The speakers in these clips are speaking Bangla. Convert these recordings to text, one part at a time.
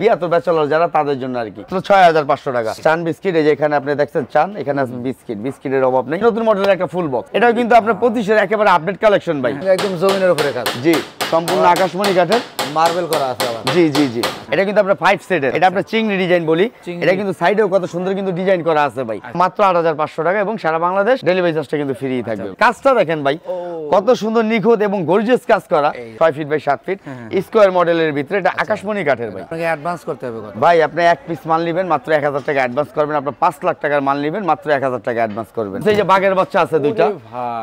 বিয়াত ব্যাচেলর যারা তাদের জন্য আর কি ৬৫০০ টাকা। চান বিস্কিট, এই যে এখানে আপনি দেখছেন চান, এখানে আছে বিস্কিট, বিস্কিটের অভাব নেই। নতুন মডেলের একটা ফুল বক্স, এটাও কিন্তু আপনার ২৫-এর একেবারে আপডেট কালেকশন ভাই, একদম জমিনের উপরে কাজ। জি, সম্পূর্ণ আকাশমণি কাঠের মার্বেল করা আছে আবার। জি জি জি, এটা কিন্তু আপনার 5 সেটের, এটা আপনার চিংড়ি ডিজাইন বলি। এটা কিন্তু সাইডেও কত সুন্দর কিন্তু ডিজাইন করা আছে ভাই, মাত্র ৮৫০০ টাকা এবং সারা বাংলাদেশ ডেলিভারি চার্জটা কিন্তু ফ্রি থাকবে। কাজটা দেখেন ভাই কত সুন্দর নিখুঁত এবং গর্জিয়াস কাজ করা, ৬ ফিট বাই ৭ ফিট স্কয়ার মডেলের ভিতরে, এটা আকাশমণি কাঠের ভাই। আপনাকে অ্যাডভান্স করতে হবে কত? ভাই আপনি এক পিস মাল নেবেন মাত্র ১০০০ টাকা অ্যাডভান্স করবেন, আপনার ৫ লাখ টাকার মাল নেবেন মাত্র ১০০০ টাকা অ্যাডভান্স করবেন। এই যে বাঘের বাচ্চা আছে দুইটা,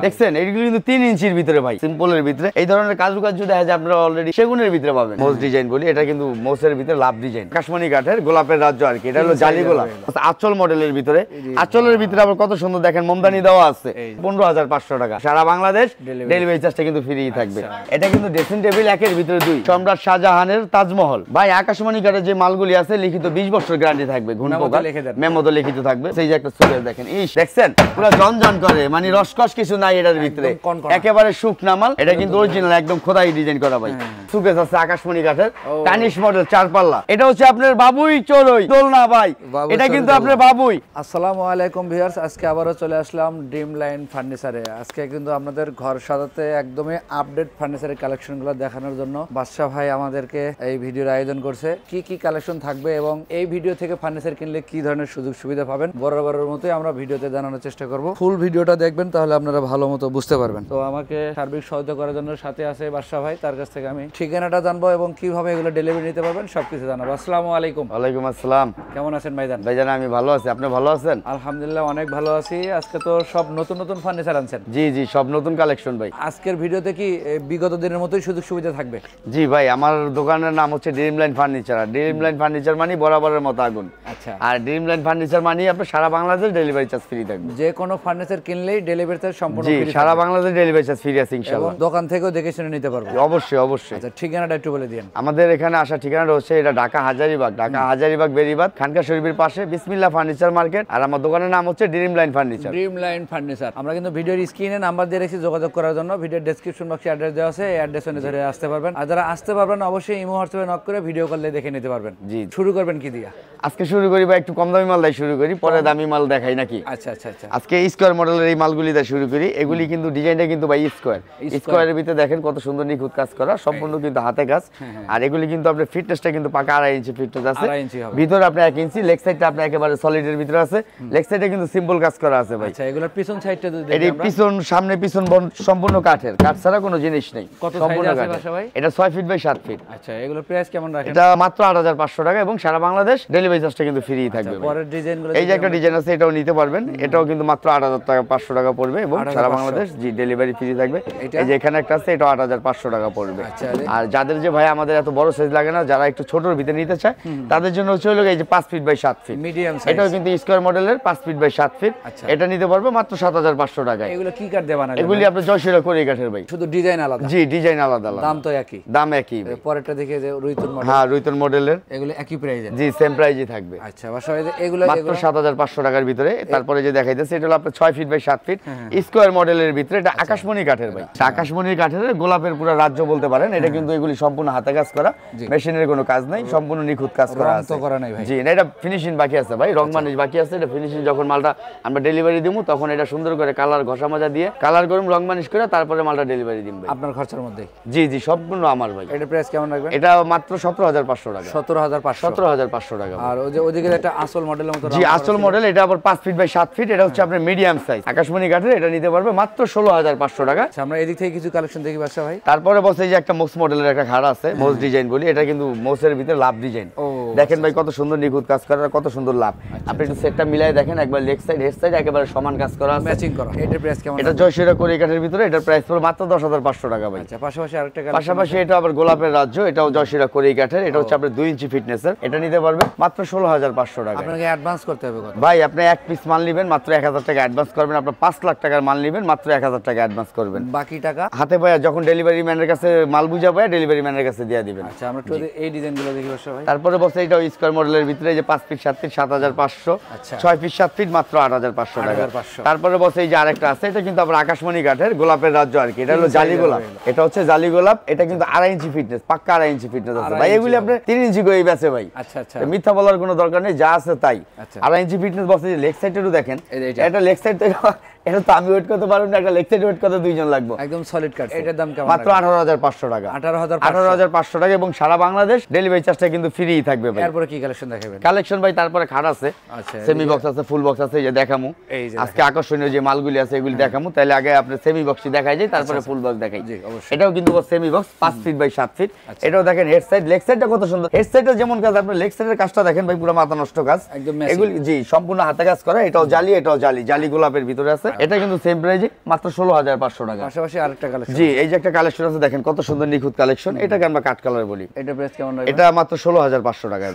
দেখছেন এইগুলো কিন্তু ৩ ইঞ্চির ভিতরে ভাই, সিম্পলের ভিতরে। এই ধরনের কাজুকাজ দেখা যায় আপনারা অলরেডি সেগুনের ভিতরে পাবেন। মোজ ডিজাইন বলি, এটা কিন্তু মোসের ভিতরে লাভ ডিজাইন, আকাশমণি কাঠের গোলাপের রাজ্য আর কি, এটা হলো জালি গোলাপ। আঁচল মডেলের ভিতরে, আঁচলের ভিতরে আবার কত সুন্দর দেখেন মোমদানি দেওয়া আছে, ১৫৫০০ টাকা সারা বাংলাদেশ ডেলিভারি চার্জটা কিন্তু ফ্রি থাকবে। এটা কিন্তু ড্রেসিং টেবিল একের ভিতরে 2, সম্রাট শাহজাহানের তাজমহল ভাই। আকাশমণি কাঠের যে মালগুলি আছে লিখিত ২০ বছর গ্যারান্টি থাকবে, ঘুণ পোকা মেমোতে লিখিত থাকবে। সেই যে একটা সুকেস দেখেন, ইস দেখছেন পুরো জনজন করে, মানে রসকস কিছু নাই এটার ভিতরে, একেবারে শুকনা মাল। এটা কিন্তু অরিজিনাল একদম খোদাই ডিজাইন করা ভাই। সুকেস আছে আকাশমণি কাঠের, টানিশ মডেল 4 পাল্লা। এটা হচ্ছে আপনার বাবুই চড়ুই দোলনা ভাই, এটা কিন্তু আপনার বাবুই। আসসালামু আলাইকুম ভিউয়ার্স, আজকে আবারও চলে আসলাম ড্রিম লাইন ফার্নিচারে। আজকে কিন্তু আপনাদের ঘর সাজাতে একদমই আপডেট ফার্নিচারের কালেকশনগুলো দেখানোর জন্য বাদশা ভাই আমাদেরকে এই ভিডিওর আয়োজন করছে। কি কি কালেকশন থাকবে এবং এই ভিডিও থেকে ফার্নিচার কিনলে কি ধরনের সুযোগ সুবিধা পাবেন বরাবরের মতোই আমরা ভিডিওতে জানানোর চেষ্টা করব। ফুল ভিডিওটা দেখবেন, তাহলে আপনারা ভালো মতো বুঝতে পারবেন। তো আমাকে সার্বিক সহায়তা করার জন্য সাথে আছে বাদশা ভাই, তার কাছ থেকে আমি ঠিকানাটা জানবো এবং কিভাবে এগুলো ডেলিভারি নিতে পারবেন সবকিছু জানাবো। আসসালামু আলাইকুম। ওয়ালাইকুম আসসালাম। কেমন আছেন ভাইজান? ভাইজান আমি ভালো আছি, আপনি ভালো আছেন? আলহামদুলিল্লাহ অনেক ভালো আছি। আজকে তো সব নতুন নতুন ফার্নিচার আনছেন? জি জি, সব নতুন কালেকশন ভাই। আজকের ভিডিওতে কি বিগত দিনের মতোই সুযোগ সুবিধা থাকবে? জি ভাই, আমার দোকানের নাম হচ্ছে dream line furniture. Dream line furniture মানে বরাবরের মতো আগুন। আচ্ছা, আর ড্রিম লাইন ফার্নিচার মানে আপনার সারা বাংলাদেশ ডেলিভারি চার্জ ফ্রি থাকবে। যে কোনো ফার্নিচার কিনলেই ডেলিভারি চার্জ সম্পূর্ণ জি, ফ্রি, সারা বাংলাদেশ ডেলিভারি চার্জ ফ্রি আছে ইনশাআল্লাহ। দোকান থেকেও দেখে শুনে নিতে পারবো? অবশ্যই অবশ্যই। আচ্ছা, ঠিকানাটা একটু বলে দিন। আমাদের এখানে আসা ঠিকানাটা হচ্ছে এটা ঢাকা হাজারীবাগ, ঢাকা হাজারীবাগ বেরিবাদ খানকা শরীফের পাশে বিসমিল্লাহ ফার্নিচার মার্কেট। আর আমার দোকানের নাম হচ্ছে dream line furniture. Dream line furniture. আমরা কিন্তু ভিডিওর স্ক্রিনে নাম্বার দিয়ে রেখেছি যোগাযোগ করার জন্য। ভিডিওর ডেসক্রিপশন বক্সে অ্যাড্রেস দেওয়া আছে, এই অ্যাড্রেস অনুযায়ী ধরে আসতে পারবেন। আর যারা আসতে পারবেন অবশ্যই ইমো হোয়াটসঅ্যাপে নক করে ভিডিও কলে দেখে নিতে পারবেন। জি, শুরু করবেন কি দিয়া? আজকে শুরু করি বা একটু কম দামি মাল দিয়ে শুরু করি, পরে দামি মাল দেখাই নাকি? আচ্ছা আচ্ছা আচ্ছা। আজকে স্কয়ার মডেলের এই মালগুলি দিয়ে শুরু করি। এগুলি কিন্তু ডিজাইনটা কিন্তু ভাই স্কয়ার, স্কয়ারের ভিতরে দেখেন কত সুন্দর নিখুঁত কাজ করা, সম্পূর্ণ কিন্তু হাতে কাজ। আর এগুলি কিন্তু আপনার ফিটনেসটা কিন্তু পাকা ২.৫ ইঞ্চি ফিটনেস আছে, ভিতরে আপনার ১ ইঞ্চি, লেগ সাইডটা আপনার একেবারে সলিডের ভিতরে আছে, লেগ সাইডে কিন্তু সিম্পল কাজ করা আছে ভাই। আচ্ছা, এগুলোর পিছন সাইডটা যদি দেখি আমরা, পিছন সামনে পিছন সম্পূর্ণ কাঠের, কাঠ ছাড়া কোনো জিনিস নেই, সম্পূর্ণ কাঠের ভাই। এটা ৬ ফিট বাই ৭ ফিট। আচ্ছা, এগুলোর প্রাইস কেমন রাখেন? এটা মাত্র ৮৫০০ টাকা এবং সারা বাংলাদেশ ডেলিভারি চার্জটা কিন্তু ফ্রি থাকবে। পরের ডিজাইনগুলো, এই যে একটা ডিজাইন আছে এটাও নিতে পারবেন, এটাও কিন্তু মাত্র ৮৫০০ টাকা পড়বে এবং সারা বাংলাদেশ জি ডেলিভারি ফ্রি থাকবে। এই যে এখানে একটা আছে, এটাও ৮৫০০ টাকা পড়বে। আর যাদের যে ভাই আমাদের এত বড় সাইজ লাগে না, যারা একটু ছোটর ভিতরে নিতে চায় তাদের জন্য হচ্ছে এই যে ৫ feet by ৭ feet medium size, এটাও কিন্তু স্কয়ার মডেলের ৫ ফিট বাই ৭ ফিট। এটা নিতে পারবে মাত্র ৭৫০০ টাকায়। এগুলো কি কাঠ দিয়ে বানানো? এগুলি আপনি জয়সিরা করে কাঠের ভাই, শুধু ডিজাইন আলাদা? জি, ডিজাইন আলাদা আলাদা, দাম তো একই? দাম একই। পরেরটা দেখে যে রুইতন মডেল, হ্যাঁ রুইতন মডেলের, এগুলো একই প্রাইসে? জি, সেম প্রাইসই থাকবে। আচ্ছা, বাসায় এগুলো মাত্র ৭৫০০ টাকার ভিতরে। তারপরে যে দেখাইতেছে এটা হলো আপনার ৬ ফিট বাই ৭ ফিট স্কয়ার মডেলের ভিতরে, এটা আকাশমণি কাঠের ভাই। আকাশমণি কাঠের গোলাপের পুরো রাজ্য বলতে পারেন। এটা কিন্তু এগুলি সম্পূর্ণ হাতে কাজ করা, মেশিনের কোনো কাজ নাই, সম্পূর্ণ নিখুঁত কাজ করা আছে। জি, এটা ফিনিশিং বাকি আছে ভাই, রং মানিশ বাকি আছে। এটা ফিনিশিং যখন মালটা আমরা ডেলিভারি দিব তখন এটা সুন্দর করে কালার ঘষা মাজা দিয়ে কালার করুন, রং মানিশ করে তারপরে মালটা ডেলিভারি দিব ভাই, আপনার খরচার মধ্যে? জি জি, সম্পূর্ণ আমার ভাই। এটা প্রাইস কেমন রাখবেন? এটা মাত্র ১৭৫০০ টাকা। ১৭৫০০ টাকা। আর ওই যে ওদিকে একটা আসল মডেলের মতো? জি, আসল মডেল, এটা আবার ৫ ফিট বাই ৭ ফিট, এটা হচ্ছে আপনার মিডিয়াম সাইজ আকাশমণি কাঠের। এটা নিতে পারবে মাত্র ১৬৫০০ টাকা। আমরা এদিক থেকে কিছু কালেকশন দেখি বাদশা ভাই। তারপরে বসে এই যে একটা মোস মডেলের একটা খাট আছে, মোস ডিজাইন বলি। এটা কিন্তু মোসের ভিতরে লাভ ডিজাইন, দেখেন ভাই কত সুন্দর নিখুঁত কাজ করা, কত সুন্দর লাভ। আপনি একটু সেটটা মিলাই দেখেন, একবার লেগ সাইড হেড সাইড একেবারে সমান কাজ করা আছে, ম্যাচিং করা। এটার প্রাইস কেমন? এটা জয়সিরা করে কাঠের ভিতরে, এটার প্রাইস পড়বে মাত্র ১০৫০০ টাকা ভাই। আচ্ছা, পাশাপাশি আরেকটা পাশাপাশি এটা আবার গোলাপের রাজ্য, এটাও জয়সিরা করে কাঠের। এটা হচ্ছে আপনার ২ ইঞ্চি ফিটনেসের। এটা নিতে পারবে মাত্র ১৬৫০০ টাকা। আপনাকে অ্যাডভান্স করতে হবে কত ভাই? আপনি এক পিস মাল নেবেন মাত্র ১০০০ টাকা অ্যাডভান্স করবেন, আপনার ৫ লাখ টাকার মাল নেবেন মাত্র ১০০০ টাকা অ্যাডভান্স করবেন, বাকি টাকা হাতে পায়া যখন ডেলিভারি ম্যানের কাছে মাল বুঝা পায় ডেলিভারি ম্যানের কাছে দিয়ে দিবেন। আচ্ছা, আমরা একটু এই ডিজাইনগুলো দেখি বাদশা ভাই। তারপরে বসে আছে, এটাও স্কয়ার মডেলের ভিতরে, এই যে 5 ফিট 7 ফিট 7500, আচ্ছা 6 ফিট 7 ফিট মাত্র 8500 টাকা। 8500। তারপরে বসে এই যে আরেকটা আছে, এটা কিন্তু আবার আকাশমণি কাঠের গোলাপের রাজ্য আর কি, এটা হলো জালি গোলাপ, এটা হচ্ছে জালি গোলাপ, এটা কিন্তু 2.5 ইঞ্চি ফিটনেস, পাক্কা 2.5 ইঞ্চি ফিটনেস আছে ভাই। এগুলি আপনি 3 ইঞ্চি করে বেচে ভাই। আচ্ছা আচ্ছা মিথ্যা বলার কোনো দরকার নেই, যা আছে তাই। আচ্ছা। 2.5 ইঞ্চি ফিটনেস বসে, লেগ সাইডেরও দেখেন, এইটা। এটা লেগ সাইড থেকে এটা তো আমি ওয়েট করতে পারবো না, একটা লেগ সাইড ওয়েট করতে দুইজন লাগবে। একদম সলিড কাট। এটার দাম কেমন? মাত্র 18500 টাকা। 18500 টাকা এবং সারা বাংলাদেশ ডেলিভারি চার্জটা কিন্তু ফ্রি থাকবে ভাই। এরপরে কি কালেকশন দেখাবেন? কালেকশন ভাই তারপরে খাট আছে, আচ্ছা সেমি বক্স আছে, ফুল বক্স আছে, এই যে দেখামু। এই যে আজকে আকর্ষণীয় যে মালগুলি আছে এগুলি দেখামু, তাহলে আগে আপনি সেমি বক্সই দেখাই যায়, তারপরে ফুল বক্স দেখাই। জি অবশ্যই। এটাও কিন্তু semi box 5 feet by 7 feet. এটাও দেখেন হেড সাইড, লেগ সাইডটা কত সুন্দর। হেড সাইডের যেমন কাজ, আপনি লেগ সাইডের কাজটা দেখেন ভাই, পুরো মাথা নষ্ট কাজ একদম মেসি। এগুলি জি সম্পূর্ণ হাতে কাজ করা। এটাও জালি, এটাও জালি, জালি গোলাপের ভিতরে আছে। এটা কিন্তু সেম প্রাইজে মাত্র 16500 টাকা। পাশাপাশি আরেকটা কালেকশন। জি এই যে একটা কালেকশন আছে দেখেন, কত সুন্দর নিখুঁত কালেকশন। এটাকে আমরা কাট কালার বলি। এটা প্রাইস কেমন রাখবেন? এটা মাত্র 16500 টাকা।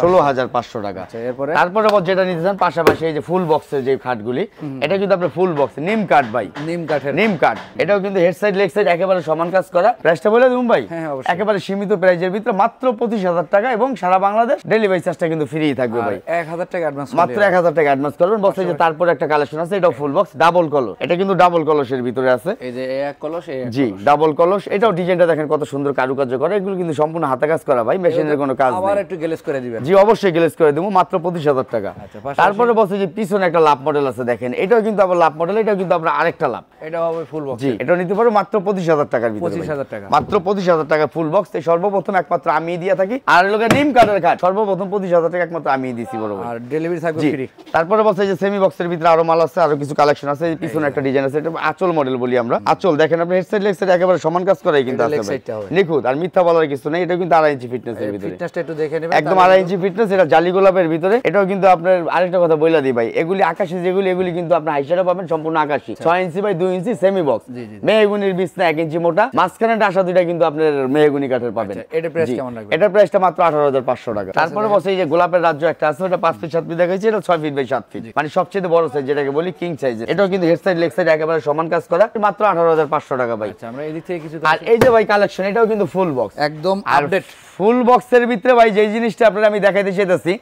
16500 টাকা। আচ্ছা এরপরে? তারপরে যেটা নিতে চান পাশাপাশি এই যে ফুল বক্সের যে খাটগুলি, এটা কিন্তু আপনার ফুল বক্স নিম কাঠ ভাই, নিম কাঠের। নিম কাঠ। এটাও কিন্তু হেড সাইড লেগ সাইড একেবারে সমান কাজ করা। প্রাইসটা বলে দিন ভাই। হ্যাঁ অবশ্যই। একেবারে সীমিত প্রাইজের ভিতরে মাত্র 25000 টাকা এবং সারা বাংলাদেশ ডেলিভারি চার্জটা কিন্তু ফ্রি থাকবে ভাই। 1000 টাকা অ্যাডভান্স, মাত্র 1000 টাকা অ্যাডভান্স করবেন। বসে যে তারপরে একটা কালেকশন আছে, এটাও ফুল বক্স ডাবল কলস। এটা কিন্তু ডাবল কলসের ভিতরে আছে। এই যে এক কলস, এই এক জি ডাবল কলস। এটাও ডিজাইনটা দেখেন কত সুন্দর কারুকার্য করা। এগুলো কিন্তু সম্পূর্ণ হাতে কাজ করা ভাই, মেশিনের কোনো কাজ আবার নেই। একটু গ্লেজ করে দিবেন। জি অবশ্যই গ্লেজ করে দেবো, মাত্র 25000 টাকা। আচ্ছা, পাশাপাশি? তারপরে বলছে যে পিছনে একটা লাভ মডেল আছে দেখেন, এটাও কিন্তু আবার লাভ মডেল, এটাও কিন্তু আপনার আরেকটা লাভ। এটা হবে ফুল বক্স। জি এটাও নিতে পারো মাত্র 25000 টাকার ভিতরে। 25000 টাকা। মাত্র 25000 টাকা ফুল বক্স। এই সর্বপ্রথম একমাত্র আমি দিয়ে থাকি, আর লোকের নিম কাঠের কাঠ সর্বপ্রথম 25000 টাকা একমাত্র আমি দিছি বড় ভাই। আর ডেলিভারি থাকবে জি ফ্রি। তারপরে বলছে যে সেমি বক্সের ভিতরে আরো মাল আছে, আরো কিছু কালেকশন আছে। এই পিছনে একটা ডিজাইন আছে, এটা আঁচল মডেল বলি আমরা। আঁচল দেখেন আপনি, হেড সাইড লেগ সাইড একেবারে সমান কাজ করাই কিন্তু এটা আছে leg ভাই, side টা হবে। নিখুঁত আর মিথ্যা বলার কিছু নেই। এটা কিন্তু 2.5 ইঞ্চি ফিটনেসের ভিতরে, ফিটনেসটা একটু দেখে নেবেন। একদম 2.5 ইঞ্চি ফিটনেস। এটা জালি গোলাপের ভিতরে। এটাও কিন্তু আপনার আরেকটা কথা বইলা দিই ভাই, এগুলি আকাশি যেগুলি, এগুলি কিন্তু আপনি হাইসারে পাবেন সম্পূর্ণ আকাশি। 6 inch by 2 inch semi box, মেহগুনির বিছনা 1 ইঞ্চি মোটা, মাঝখানে ডাসা দুইটা কিন্তু আপনার মেহগুনি কাঠের পাবেন। এটা প্রাইস কেমন রাখবেন? এটার প্রাইসটা মাত্র 18500 টাকা। তারপরে বসে এই যে গোলাপের রাজ্য একটা আছে, ওটা 5 ফিট 7 ফিট দেখাইছি, এটা 6 ফিট বাই 7 ফিট, মানে সবচেয়ে বড় সাইজ যেটাকে বলি কিং সাইজ। এটাও কিন্তু হেড সাইড লেগ সাইড একেবারে সমান কাজ করা, মাত্র 18500 টাকা ভাই। আচ্ছা আমরা এদিক থেকে কিছু। আর এই যে ভাই কালেকশন, এটাও কিন্তু ফুল বক্স, একদম আপডেট ফুল বক্সের ভিতরে ভাই যে জিনিসটা আপনারা আমি দেখাইতে চাইতেছি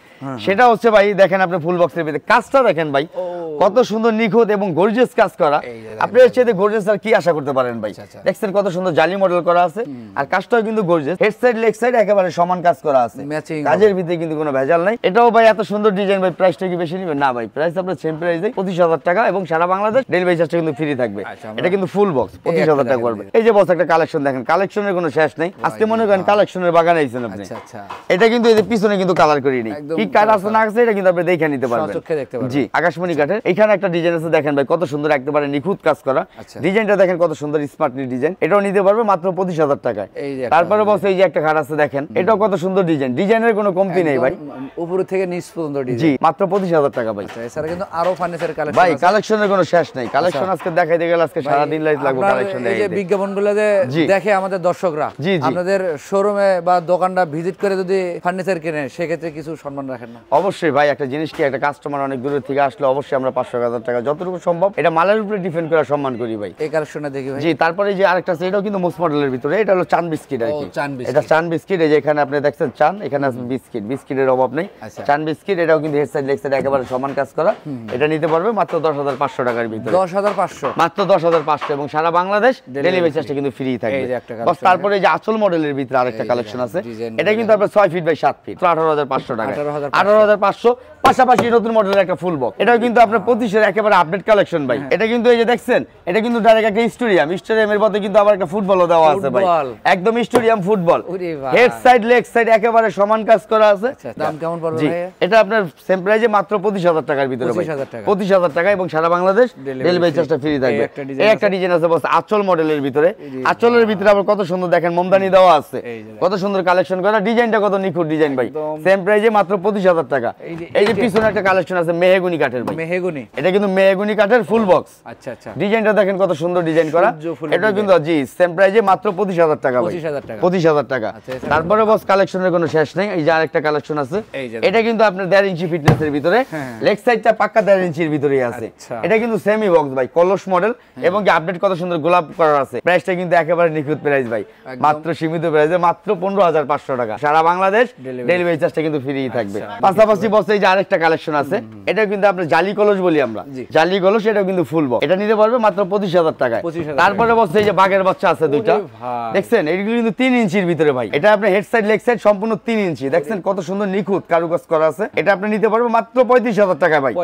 সেটা হচ্ছে ভাই, দেখেন আপনি ফুল বক্সের ভিতরে কাজটা দেখেন ভাই, কত সুন্দর নিখুঁত এবং গর্জিয়াস কাজ করা। আপনি এর চাইতে গর্জিয়াস আর কি আশা করতে পারেন ভাই? দেখছেন কত সুন্দর জালি মডেল করা আছে, আর কাজটাও কিন্তু gorgeous. Head side leg side একেবারে সমান কাজ করা আছে, ম্যাচিং, কাজের ভিতরে কিন্তু কোনো ভেজাল নাই। এটাও ভাই এত সুন্দর ডিজাইন ভাই, প্রাইসটা কি বেশি নেবেন? না ভাই, প্রাইস আপনার সেম প্রাইসে 25000 টাকা এবং সারা বাংলাদেশ ডেলিভারি চার্জটা কিন্তু ফ্রি থাকবে। এটা কিন্তু ফুল বক্স 25000 টাকা পড়বে। এই যে বস একটা কালেকশন দেখেন, কালেকশনের কোনো শেষ নেই। আজকে মনে করেন কালেকশনের বাগানে আইছেন আপনি। আচ্ছা এটা কিন্তু এই যে পিছনে কিন্তু কালার করি নি, কি কাঠ আছে না আছে এটা কিন্তু আপনি দেখে নিতে পারবেন, চোখে দেখতে পারবেন। জি আকাশমণি কাঠের। এখানে একটা ডিজাইন আছে দেখেন ভাই, কত সুন্দর একেবারে নিখুঁত কাজ করা। ডিজাইনটা দেখেন কত সুন্দর স্মার্টলি ডিজাইন। এটাও নিতে পারবে মাত্র 25000 টাকায়। তারপরে বস এই যে একটা খাট আছে দেখেন, এটাও কত সুন্দর ডিজাইন, ডিজাইনের কোনো কমতি নেই ভাই, উপর থেকে নিচ পর্যন্ত ডিজাইন। জি মাত্র 25000 টাকা ভাই। এছাড়া কিন্তু আরো ফার্নিচারের কালেকশন ভাই কালেকশনের কোনো শেষ নাই। কালেকশন আজকে দেখাইতে গেলে আজকে সারা দিন লাইট লাগবে কালেকশন এই যে বিজ্ঞাপনগুলো যে দেখে আমাদের দর্শকরা, আপনাদের শোরুমে বা দোকানটা ভিজিট করে যদি ফার্নিচার কিনে সেক্ষেত্রে কিছু সম্মান রাখেন না? অবশ্যই ভাই, একটা জিনিস কি, একটা কাস্টমার অনেক দূরের থেকে আসলে অবশ্যই আমরা 500,000 টাকা যতটুকু সম্ভব এটা মালের উপরে ডিপেন্ড করে সম্মান করি ভাই। এই কালেকশনটা দেখি ভাই। জি তারপরে যে আরেকটা আছে, এটাও কিন্তু মোস্ট মডেলের ভিতরে, এটা হলো চান বিস্কিট আর কি। এটা চান বিস্কিট, এই যে এখানে আপনি দেখছেন চান, এখানে আছে বিস্কিট, বিস্কিটের অভাব নেই। চান বিস্কিট, এটাও কিন্তু হেড সাইড লেগ সাইড একেবারে সমান কাজ করা। এটা নিতে পারবে মাত্র 10500 টাকার ভিতরে। 10500, মাত্র 10500 এবং সারা বাংলাদেশ ডেলিভারি চার্জটা কিন্তু ফ্রি থাকবে। বাস তারপরে এই যে আঁচল মডেলের ভিতরে আরেকটা কালেকশন আছে, এটা কিন্তু আপনার 6 ফিট বাই 7 ফিট, 18500 টাকা। 18500 পাশাপাশি নতুন মডেলের একটা ফুল বক্স, এটাও কিন্তু আপনার 25 এর একেবারে আপডেট কালেকশন ভাই। এটা কিন্তু এই যে দেখছেন, এটা কিন্তু ডাইরেক্ট একটা স্টেডিয়াম, স্টেডিয়ামের মধ্যে কিন্তু আবার একটা ফুটবলও দেওয়া আছে ভাই, একদম stadium football. Head side leg side একেবারে সমান কাজ করা আছে। দাম কেমন পড়বে ভাই? এটা আপনার সেম প্রাইসে মাত্র 25000 টাকার ভিতরে ভাই, 25000 টাকা এবং সারা বাংলাদেশ ডেলিভারি চার্জটা ফ্রি থাকবে। এই একটা ডিজাইন আছে বস আঁচল মডেলের ভিতরে, আঁচলের ভিতরে আবার কত সুন্দর দেখেন মোমদানি দেওয়া আছে, কত সুন্দর কালেকশন করা, ডিজাইনটা কত নিখুঁত ডিজাইন ভাই, সেম প্রাইসে মাত্র 25000 টাকা। এই যে পিছনে একটা কালেকশন আছে মেহগুনি কাঠের ভাই, মেহগনি, এটা কিন্তু মেহগনি কাঠের ফুল বক্স। আচ্ছা আচ্ছা, ডিজাইনটা দেখেন কত সুন্দর ডিজাইন করা। এটা কিন্তু জি সেম প্রাইজে মাত্র 25,000 টাকা ভাই, 25,000 টাকা। তারপরে বস কালেকশনের কোনো শেষ নেই। এই যে আরেকটা কালেকশন আছে, এটা কিন্তু আপনার 1.5 ইঞ্চি ফিটনেসের ভিতরে, লেগ সাইডটা পাক্কা 1.5 ইঞ্চির ভিতরেই আছে। এটা কিন্তু সেমি বক্স ভাই, কলস মডেল এবং কি আপডেট কত সুন্দর গোলাপ করা আছে। প্রাইসটা কিন্তু একেবারে নিখুঁত প্রাইস ভাই, মাত্র সীমিত প্রাইসে মাত্র 15,500 টাকা। সারা বাংলাদেশ ডেলিভারি চার্জটা কিন্তু ফ্রি থাকবে। পাশাপাশি বস এই যে আরেকটা কালেকশন আছে, এটা কিন্তু আপনার জালি কলস বলি আমরা, জালি কলস, এটা কিন্তু ফুল বক্স। এটা নিতে পারবে মাত্র 25,000 টাকায়। তারপরে বস এই যে বাঘের বাচ্চা আছে দুইটা, দেখছেন এগুলো কিন্তু 3 ইঞ্চির ভিতরে ভাই। এটা আপনার হেড সাইড লেগ সাইড সম্পূর্ণ 3 ইঞ্চি, দেখছেন কত সুন্দর নিখুঁত কারুকাজ করা আছে। এটা আপনি নিতে পারবে মাত্র 35,000 টাকায় ভাই,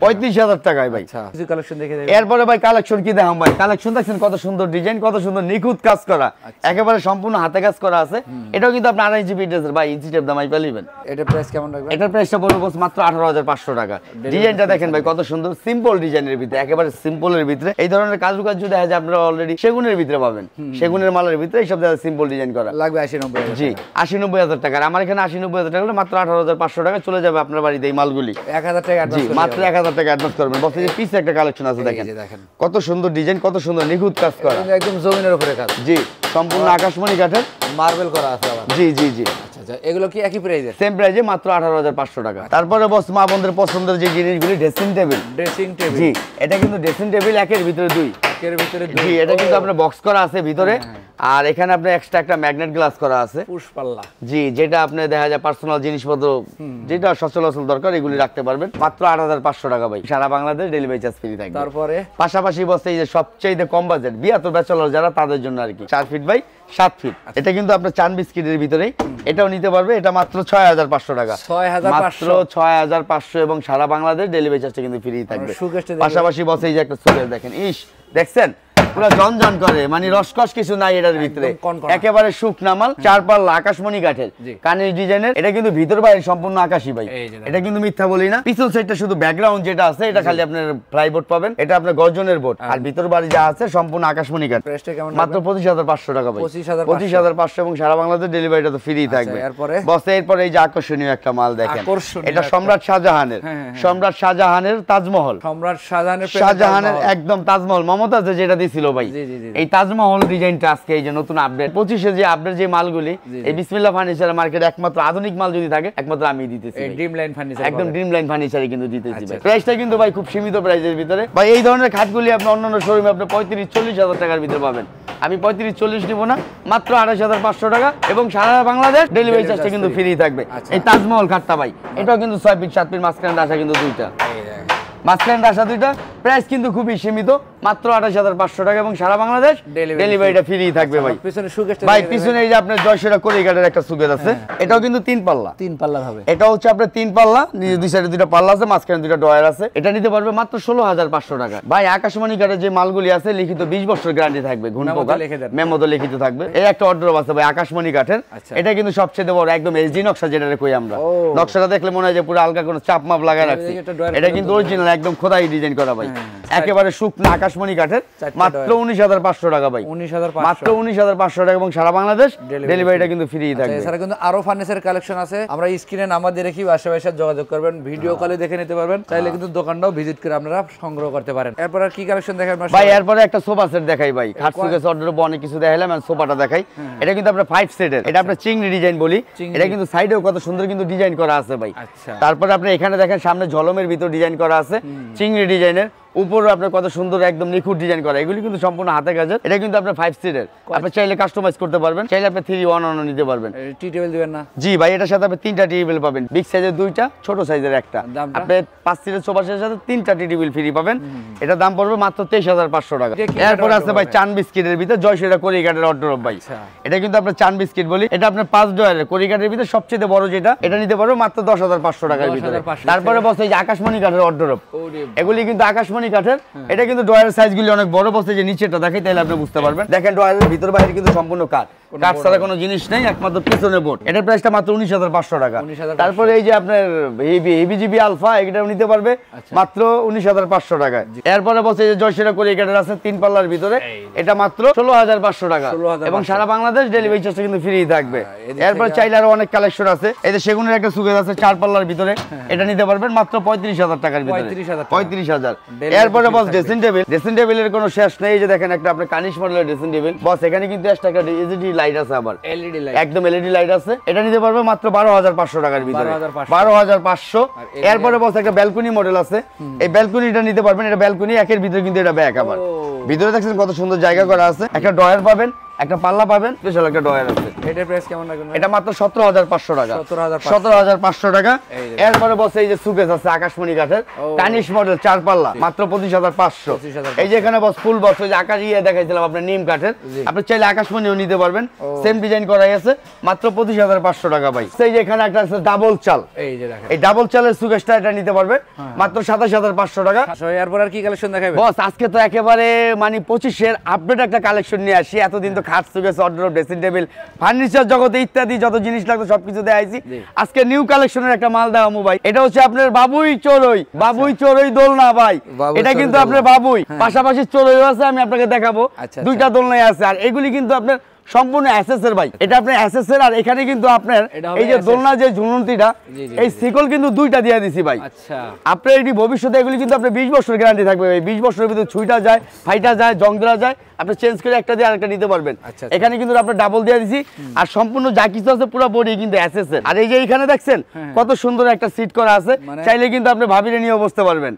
35,000 টাকায় ভাই। কিছু কালেকশন দেখে দেব। এরপরে ভাই কালেকশন কি দেখাম ভাই, কালেকশন দেখছেন কত সুন্দর ডিজাইন, কত সুন্দর নিখুঁত কাজ করা, একেবারে সম্পূর্ণ হাতে কাজ করা আছে। এটাও কিন্তু আপনি 2.5 ইঞ্চি ফিটনেসের ভাই, ইঞ্চি টেপ দামাই পেলিবেন। এটা প্রাইস কেমন রাখবেন? এটার প্রাইসটা পড়বে বস মাত্র 18,500 টাকা। ডিজাইনটা দেখেন ভাই কত সুন্দর, সিম্পল ডিজাইনের ভিতরে, একেবারে সিম্পলের ভিতরে। এই ধরনের কাজুকাজ যদি দেখা যায় আপনারা অলরেডি সেগুনের ভিতরে পাবেন, সেগুনের মালের ভিতরে এইসব জায়গায় সিম্পল ডিজাইন করা লাগবে 80-90 জি 80-90 টাকা। আমার এখানে 80-90 টাকা হলে মাত্র 18,500 টাকা চলে যাবে আপনার বাড়িতে এই মালগুলি। 1000 টাকা জি মাত্র 1000 টাকা অ্যাডভান্স করবেন। বস এই পিছে একটা কালেকশন আছে দেখেন, কত সুন্দর ডিজাইন, কত সুন্দর নিখুঁত কাজ করা, একদম জমিনের উপরে কাজ। জি সম্পূর্ণ আকাশমণি কাঠের মার্বেল করা আছে আবার। জি জি জি। আচ্ছা আচ্ছা, এগুলো কি একই প্রাইসে? সেম প্রাইসে মাত্র 18,500 টাকা। তারপরে বস মা বোনদের পছন্দের যে জিনিসগুলি, ড্রেসিং টেবিল, জি এটা কিন্তু ড্রেসিং টেবিল একের ভিতরে দুই, জি এটা কিন্তু আপনার বক্স করা আছে ভিতরে, আর এখানে আপনার এক্সট্রা একটা ম্যাগনেট গ্লাস করা আছে, পুশপাল্লা, জি যেটা আপনি দেখা যায় পার্সোনাল জিনিসপত্র যেটা সচরাচর দরকার এগুলি রাখতে পারবেন। মাত্র 8,500 টাকা ভাই, সারা বাংলাদেশ ডেলিভারি চার্জ ফ্রি থাকবে। তারপরে পাশাপাশি বসে এই যে সবচেয়ে কম বাজেট 72 ব্যাচেলর যারা, তাদের জন্য আর কি 4 ফিট বাই 7 ফিট। এটা কিন্তু আপনার চান বিস্কিটের ভিতরেই, এটাও নিতে পারবে। এটা মাত্র 6,500 টাকা, মাত্র 6,500 এবং সারা বাংলাদেশ ডেলিভারি চার্জটা কিন্তু ফ্রি থাকবে। পাশাপাশি বসে এই যে একটা সুকেস দেখেন, ইস দেখছেন পুরো জনজন করে, মানে রসকস কিছু নাই এটার ভিতরে, একেবারে শুকনা মাল, 4 পাল্লা আকাশমণি কাঠের কানের ডিজাইনের। এটা কিন্তু ভিতর বাইরে সম্পূর্ণ আকাশী ভাই, এটা কিন্তু মিথ্যা বলি না। পিছন সাইডটা শুধু ব্যাকগ্রাউন্ড যেটা আছে এটা খালি আপনার ফ্লাইবোর্ড পাবেন, এটা আপনার গর্জনের বোর্ড, আর ভিতর বাড়ি যা আছে সম্পূর্ণ আকাশমণি কাঠ। মাত্র 25,500 টাকা ভাই, 25,500 এবং সারা বাংলাদেশ ডেলিভারিটা তো ফ্রি থাকবে। বস এরপরে এই যে আকর্ষণীয় একটা মাল দেখেন, এটা সম্রাট শাহজাহানের, সম্রাট শাহজাহানের তাজমহল, সম্রাট শাহজাহানের একদম তাজমহল মমতাজে যেটা দিছিল ভাই, এই তাজমহল ডিজাইনটা আজকে এই যে নতুন আপডেট 25-এ যে আপডেট যে মালগুলি, এই বিসমিল্লাহ ফার্নিচার মার্কেটে একমাত্র আধুনিক মাল যদি থাকে একমাত্র আমি দিতেছি, এই ড্রিম লাইন ফার্নিচার, একদম ড্রিম লাইন ফার্নিচারে কিন্তু দিতেছি ভাই। প্রাইসটা কিন্তু ভাই খুব সীমিত প্রাইসের ভিতরে ভাই। এই ধরনের খাটগুলি আপনি অন্যান্য শোরুমে আপনি 35-40 হাজার টাকার ভিতরে পাবেন, আমি 35-40 নিব না, মাত্র 28,500 টাকা এবং সারা বাংলাদেশ ডেলিভারি চার্জটা কিন্তু ফ্রি থাকবে। এই তাজমহল খাটটা ভাই, এটাও কিন্তু 6 ফিট 7 ফিট মাঝখানে আসা কিন্তু দুইটা, মাঝখানে আসা দুইটা, প্রাইস কিন্তু খুবই সীমিত, মাত্র 28,500 টাকা এবং সারা বাংলাদেশ ডেলিভারিটা ফ্রি থাকবে ভাই। ভাই পিছনে এই যে আপনার 600 কোরি কাঠের একটা সুকেস আছে, এটাও কিন্তু 3 পাল্লা, 3 পাল্লা হবে। এটা হচ্ছে আপনার 3 পাল্লা, দুই সাইডে দুইটা পাল্লা আছে, মাঝখানে দুইটা ডয়ার আছে। এটা নিতে পারবে মাত্র 16,500 টাকা ভাই। আকাশমণি কাঠের যে মালগুলি আছে লিখিত 20 বছর গ্যারান্টি থাকবে, ঘুণ পোকা মেমোতে লিখিত থাকবে। এই একটা অর্ডার আছে ভাই আকাশমণি কাঠের, এটা কিন্তু সবচেয়ে বড় একদম এসডি নকশা যেটা কই আমরা, নকশাটা দেখলে মনে হয় যে পুরো আলগা কোনো চাপ মাপ লাগায় রাখছি, এটা কিন্তু অরিজিনাল একদম খোদাই ডিজাইন করা ভাই, একেবারে শুকনা আকাশমণি কাঠের, মাত্র 19,500 টাকা ভাই, মাত্র 19,500 টাকা এবং সারা বাংলাদেশ ডেলিভারিটা কিন্তু ফ্রি থাকবে। এছাড়া কিন্তু আরো ফার্নিচার কালেকশন আছে, আমরা স্ক্রিনে নাম্বার দিয়ে রেখি, বাসায় সাথে যোগাযোগ করবেন, ভিডিও কলে দেখে নিতে পারবেন, চাইলে কিন্তু দোকানটাও ভিজিট করে আপনারা সংগ্রহ করতে পারেন। এরপর আর কি কালেকশন দেখাই ভাই? এরপরে একটা সোফা সেট দেখাই ভাই, খাট সুকেস অর্ডারে অনেক কিছু দেখাইলাম, আমি সোফাটা দেখাই। এটা কিন্তু আপনার 5 সেটের, এটা আপনার চিংড়ি ডিজাইন বলি, এটা কিন্তু সাইডেও কত সুন্দর কিন্তু ডিজাইন করা আছে ভাই। তারপরে আপনি এখানে দেখেন সামনে ঝলমের ভিতর ডিজাইন করা আছে চিংড়ি ডিজাইনের, উপরে আপনার কত সুন্দর একদম নিখুঁত ডিজাইন করা, এগুলি কিন্তু সম্পূর্ণ হাতে কাজের। এটা কিন্তু আপনার 5 সিটের, আপনি চাইলে কাস্টমাইজ করতে পারবেন, চাইলে আপনি 3-1 নিতে পারবেন। টি টেবিল দিবেন না? জি ভাই, এটার সাথে আপনি 3টা টি টেবিল পাবেন, বিগ সাইজের 2টা, ছোট সাইজের একটা, আপনি 5 সিটের সোফা সেটের সাথে 3টা টি টেবিল ফ্রি পাবেন। এটা দাম পড়বে মাত্র 23,500 টাকা। এরপর আছে ভাই চান বিস্কিটের ভিতরে 600 কোরি কাঠের অর্ডার ভাই, এটা কিন্তু আপনার চান বিস্কিট বলি, এটা আপনার 5 ডয়ারের কোরি কাঠের ভিতরে সবচেয়ে বড় যেটা, এটা নিতে পারবে মাত্র 10,500 টাকার ভিতরে। তারপরে বসে এই যে আকাশমণি কাঠের অর্ডার, এগুলি কিন্তু আকাশমণি আকাশমণি কাঠের। এটা কিন্তু ড্রয়ারের সাইজগুলি অনেক বড় বসে, যে নিচেটা দেখেন তাহলে আপনি বুঝতে পারবেন। দেখেন ড্রয়ারের ভিতর বাইরে কিন্তু সম্পূর্ণ কাঠ ছাড়া কোনো জিনিস নেই, একমাত্র পিছনে বোর্ড। এটার প্রাইসটা মাত্র 19,500 টাকা। তারপরে এই যে আপনার হেভিজিবি আলফা, এটাও নিতে পারবে মাত্র 19,500 টাকায়। এরপরে বসে যে জয়সেরা করে এটার আছে 3 পাল্লার ভিতরে, এটা মাত্র 16,500 টাকা, এবং সারা বাংলাদেশ ডেলিভারি চার্জটা কিন্তু ফ্রি থাকবে। এরপর চাইলে আরো অনেক কালেকশন আছে। এই যে সেগুনের একটা সুকেস আছে 4 পাল্লার ভিতরে, এটা নিতে পারবেন মাত্র 35,000 টাকার ভিতরে, 35,000। এরপরে বস ড্রেসিং টেবিল, ড্রেসিং টেবিলের কোনো শেষ নেই। এই যে দেখেন একটা আপনার কানিশ মডেলের ড্রেসিং টেবিল বস, এখানে কিন্তু এক্সট্রা একটা এলইডি লাইট আছে, আবার এলইডি লাইট, একদম এলইডি লাইট আছে। এটা নিতে পারবে মাত্র 12,500 টাকার ভিতরে, 12,500। এরপরে বস একটা ব্যালকনি মডেল আছে, এই ব্যালকনিটা নিতে পারবেন। এটা ব্যালকনি একের ভিতরে কিন্তু এটা ব্যাক, আবার ভিতরে দেখছেন কত সুন্দর জায়গা করা আছে। একটা ড্রয়ার পাবেন, একটা পাল্লা পাবেন, স্পেশাল একটা ড্রয়ার আছে। এটার প্রাইস কেমন রাখবেন? এটা মাত্র 17,500 টাকা, 17,500 টাকা। এরপরে বসে এই যে সুকেস আছে আকাশমণি কাঠের, কানিশ মডেল 4 পাল্লা, মাত্র 25,500। এই যে এখানে বস ফুল বক্স, ওই যে আকাশ দেখাইছিলাম আপনার নিম কাঠের, আপনি চাইলে আকাশমণিও নিতে পারবেন, সেম ডিজাইন করাই আছে, মাত্র 25,500 টাকা ভাই। এই যে এখানে একটা আছে ডাবল চাল, এই ডাবল চালের সুকেসটা এটা নিতে পারবে মাত্র 27,500 টাকা। এরপর আর কি কালেকশন দেখাবেন বস? আজকে তো একেবারে মানে 25-এর আপডেট একটা কালেকশন নিয়ে আসি। এতদিন তো খাট সুকেস, অর্ডার, ড্রেসিং টেবিল, ফার্নিচার জগতে ইত্যাদি যত জিনিস লাগতো সবকিছু দেখাইছি। আজকে নিউ কালেকশনের একটা মাল দেওয়া ভাই। এটা হচ্ছে আপনার বাবুই চড়ুই, বাবুই চড়ুই দোলনা ভাই। এটা কিন্তু আপনার বাবুই, পাশাপাশি চড়ুইও আছে, আমি আপনাকে দেখাবো। দুইটা দোলনায় আছে, আর এগুলি কিন্তু আপনার সম্পূর্ণ এসএসের ভাই। এটা আপনার এসএসের, আর এখানে কিন্তু আপনার এই যে দোলনা যে ঝুলনটিটা, এই সিকল কিন্তু দুইটা দিয়ে দিছি ভাই। আচ্ছা, আপনার এটি ভবিষ্যতে এগুলি কিন্তু আপনার 20 বছর গ্যারান্টি থাকবে ভাই। 20 বছরের ভিতরে ছুঁইটা যায়, ফাইটা যায়, জং ধরা যায়, আপনি চেঞ্জ করে একটা দিয়ে আরেকটা নিতে পারবেন। এখানে কিন্তু আপনার ডাবল দিয়ে দিছি, আর সম্পূর্ণ যা কিছু আছে পুরো বডি কিন্তু এসএসের। আর এই যে এখানে দেখছেন কত সুন্দর একটা সিট করা আছে, চাইলে কিন্তু আপনি ভাবিরে নিয়ে বসতে পারবেন।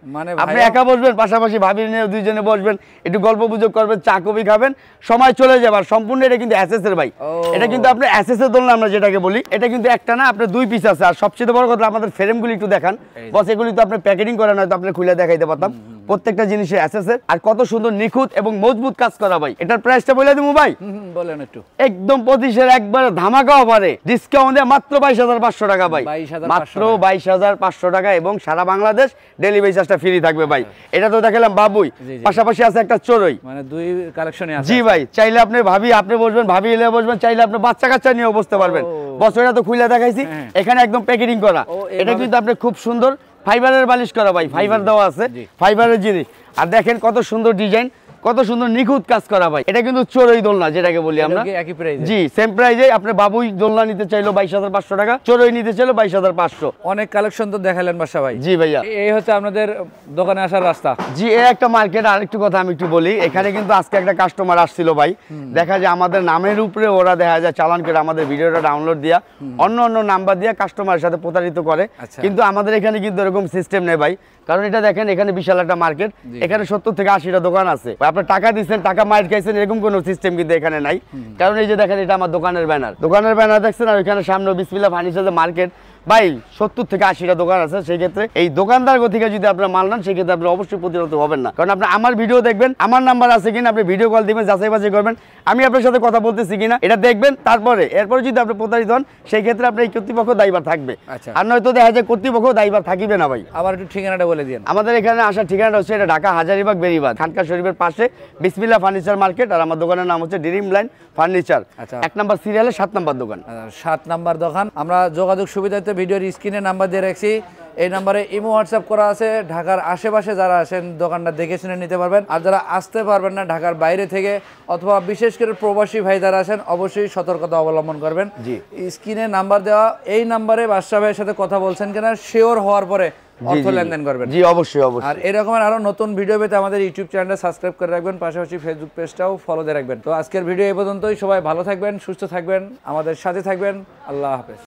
আপনি একা বসবেন, পাশাপাশি ভাবিরে নিয়ে দুইজনে বসবেন, একটু গল্প গুজব করবেন, চা কফি খাবেন, সময় চলে যাবে। আর সম্পূর্ণ এটা কিন্তু এসএসের ভাই। এটা কিন্তু আপনার এসএসের দোলনা আমরা যেটাকে বলি, এটা কিন্তু একটা না, আপনার 2 পিস আছে। আর সবচেয়ে বড় কথা, আমাদের ফ্রেমগুলি একটু দেখান বস। এগুলি তো আপনার প্যাকেটিং করা নয়, তো আপনি খুলে দেখাইতে পারতাম। প্রত্যেকটা জিনিসে এসএসের, আর কত সুন্দর নিখুঁত এবং মজবুত কাজ করা ভাই। এটার প্রাইসটা বলে দিমু ভাই? বলেন একটু। একদম 25-এর একবার ধামাকা অফারে ডিসকাউন্ট দিয়ে মাত্র 22,500 টাকা ভাই, মাত্র 22,500 টাকা, এবং সারা বাংলাদেশ ডেলিভারি চার্জটা ফ্রি থাকবে ভাই। এটা তো দেখালাম বাবুই, পাশাপাশি আছে একটা চড়ুই, মানে দুই কালেকশনে আছে। জি ভাই, চাইলে আপনি আপনি বসবেন, ভাবি এলে বসবেন, চাইলে আপনি বাচ্চা কাচ্চা নিয়েও বসতে পারবেন। বস এটা তো খুলে দেখাইছি, এখানে একদম প্যাকেটিং করা। এটা কিন্তু আপনি খুব সুন্দর ফাইবারের বালিশ করা ভাই, ফাইবার দেওয়া আছে, ফাইবারের জিনিস। আর দেখেন কত সুন্দর ডিজাইন, কত সুন্দর নিখুঁত কাজ করা ভাই। এটা কিন্তু চড়ুই দোলনা যেটাকে বলি আমরা, জি সেম প্রাইজে। আপনি বাবুই দোলনা নিতে চাইলো 22,500 টাকা, চড়ুই নিতে চাইলো 22,500। অনেক কালেকশন তো দেখালেন বাসা ভাই। জি ভাইয়া, এই হচ্ছে আপনাদের দোকানে আসার রাস্তা। জি, এই একটা মার্কেট। আরেকটু কথা আমি একটু বলি, এখানে কিন্তু আজকে একটা কাস্টমার আসছিল ভাই, দেখা যায় আমাদের নামের উপরে ওরা দেখা যায় চালান করে আমাদের ভিডিওটা ডাউনলোড দিয়া অন্য অন্য নাম্বার দিয়ে কাস্টমারের সাথে প্রতারিত করে। কিন্তু আমাদের এখানে কিন্তু এরকম সিস্টেম নেই ভাই, কারণ এটা দেখেন এখানে বিশাল একটা মার্কেট, এখানে 70 থেকে 80টা দোকান আছে। আপনার টাকা দিচ্ছেন, টাকা মাইর খাইছেন, এরকম কোনো সিস্টেম কিন্তু এখানে নাই। কারণ এই যে দেখেন, এটা আমার দোকানের ব্যানার, দোকানের ব্যানার দেখছেন, আর ওইখানে সামনে বিসমিল্লাহ ফার্নিচার মার্কেট ভাই, 70 থেকে 80টা দোকান আছে। সেই ক্ষেত্রে এই দোকানদার থেকে যদি আপনার মাল নেন, সেই ক্ষেত্রে আপনি অবশ্যই প্রতিরোধ হবেন না। কারণ আপনি আমার ভিডিও দেখবেন, আমার নাম্বার আছে কিনা, আপনি ভিডিও কল দিবেন, যাচাই বাছাই করবেন আমি আপনার সাথে কথা বলতেছি কিনা, এটা দেখবেন। তারপরে এরপরে যদি আপনি প্রতারিত হন, সেই ক্ষেত্রে আপনার এই কর্তৃপক্ষ দায়ভার থাকবে। আর নয়তো দেখা যায় কর্তৃপক্ষ দায়ভার থাকিবে না ভাই। আবার একটু ঠিকানাটা বলে দিন। আমাদের এখানে আসার ঠিকানাটা হচ্ছে এটা ঢাকা হাজারীবাগ বেরিবাদ, খানকা শরীফের পাশে বিসমিল্লাহ ফার্নিচার মার্কেট। আর আমার দোকানের নাম হচ্ছে ড্রিম লাইন ফার্নিচার, 1 নম্বর সিরিয়ালে 7 নম্বর দোকান। 7 নম্বর দোকান। আমরা যোগাযোগ সুবিধার্থে ভিডিওর স্ক্রিনে নাম্বার দিয়ে রাখছি, এই নাম্বারে ইমো হোয়াটসঅ্যাপ করা আছে। ঢাকার আশেপাশে যারা আসেন দোকানটা দেখে শুনে নিতে পারবেন। আর যারা আসতে পারবেন না ঢাকার বাইরে থেকে, অথবা বিশেষ করে প্রবাসী ভাই যারা আছেন, অবশ্যই সতর্কতা অবলম্বন করবেন। স্ক্রিনে নাম্বার দেওয়া, এই নাম্বারে বাদশা ভাইয়ের সাথে কথা বলছেন কিনা শিওর হওয়ার পরে অর্থ লেনদেন করবেন। জি অবশ্যই অবশ্যই। আর এরকমের আরো নতুন ভিডিও পেতে আমাদের ইউটিউব চ্যানেলটা সাবস্ক্রাইব করে রাখবেন, পাশাপাশি ফেসবুক পেজটাও ফলো দিয়ে রাখবেন। তো আজকের ভিডিও এই পর্যন্তই। সবাই ভালো থাকবেন, সুস্থ থাকবেন, আমাদের সাথে থাকবেন। আল্লাহ হাফেজ।